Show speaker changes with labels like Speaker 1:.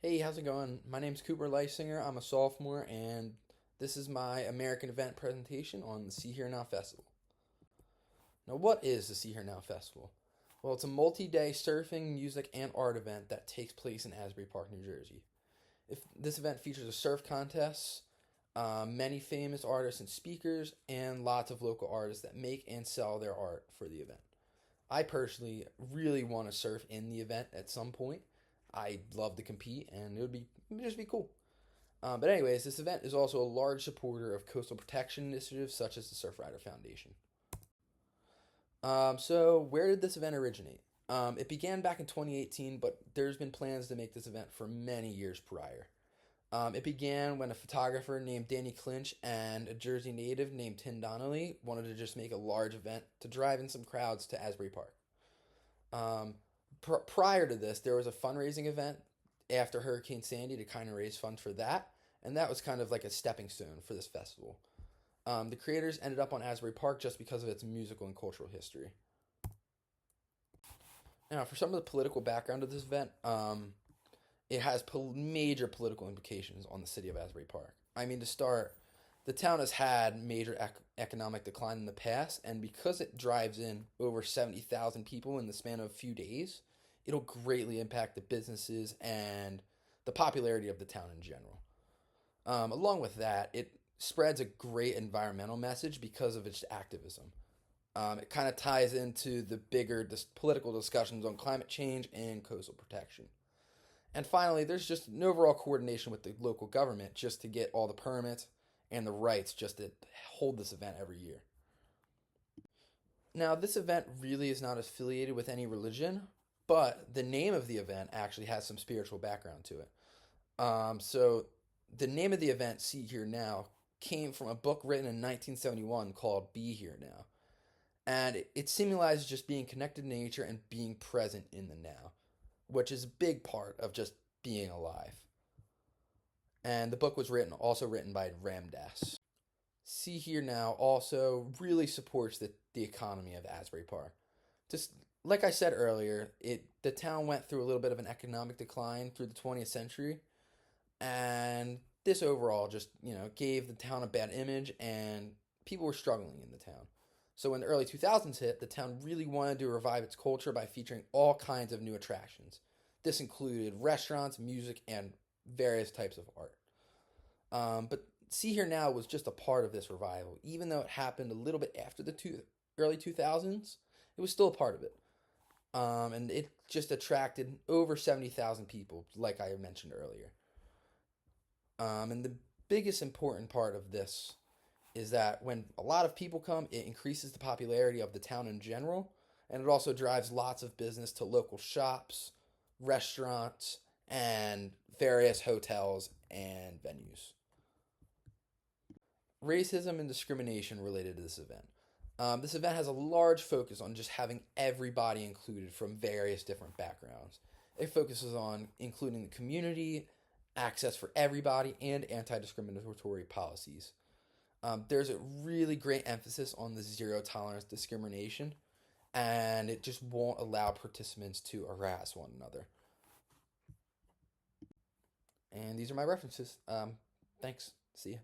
Speaker 1: Hey, how's it going? My name's Cooper Lysinger. I'm a sophomore, and this is my American event presentation on the See Here Now Festival. Now, what is the See Here Now Festival? Well, it's a multi-day surfing, music, and art event that takes place in Asbury Park, New Jersey. If this event features a surf contest, many famous artists and speakers, and lots of local artists that make and sell their art for the event. I personally really want to surf in the event at some point. I'd love to compete, and it would just be cool. But anyways, this event is also a large supporter of coastal protection initiatives such as the Surfrider Foundation. So where did this event originate? It began back in 2018, but there's been plans to make this event for many years prior. It began when a photographer named Danny Clinch and a Jersey native named Tim Donnelly wanted to just make a large event to drive in some crowds to Asbury Park. Um, Prior to this, there was a fundraising event after Hurricane Sandy to kind of raise funds for that, and that was kind of like a stepping stone for this festival. The creators ended up on Asbury Park just because of its musical and cultural history. Now, for some of the political background of this event, it has major political implications on the city of Asbury Park. I mean, to start, the town has had major economic decline in the past, and because it drives in over 70,000 people in the span of a few days, it'll greatly impact the businesses and the popularity of the town in general. Along with that, it spreads a great environmental message because of its activism. It kind of ties into the bigger political discussions on climate change and coastal protection. And finally, there's just an overall coordination with the local government just to get all the permits and the rights just to hold this event every year. Now, this event really is not affiliated with any religion, but the name of the event actually has some spiritual background to it. So, the name of the event, See Here Now, came from a book written in 1971 called Be Here Now. And it symbolizes just being connected to nature and being present in the now, which is a big part of just being alive. And the book was also written by Ram Dass. See Here Now also really supports the economy of Asbury Park. Just like I said earlier, the town went through a little bit of an economic decline through the 20th century, and this overall just gave the town a bad image, and people were struggling in the town. So when the early 2000s hit, the town really wanted to revive its culture by featuring all kinds of new attractions. This included restaurants, music, and various types of art. But See Here Now was just a part of this revival. Even though it happened a little bit after the early 2000s, it was still a part of it. And it just attracted over 70,000 people, like I mentioned earlier. And the biggest important part of this is that when a lot of people come, it increases the popularity of the town in general, and it also drives lots of business to local shops, restaurants, and various hotels and venues. Racism and discrimination related to this event. This event has a large focus on just having everybody included from various different backgrounds. It focuses on including the community, access for everybody, and anti discriminatory policies. There's a really great emphasis on the zero tolerance discrimination, and it just won't allow participants to harass one another. And these are my references. Thanks. See ya.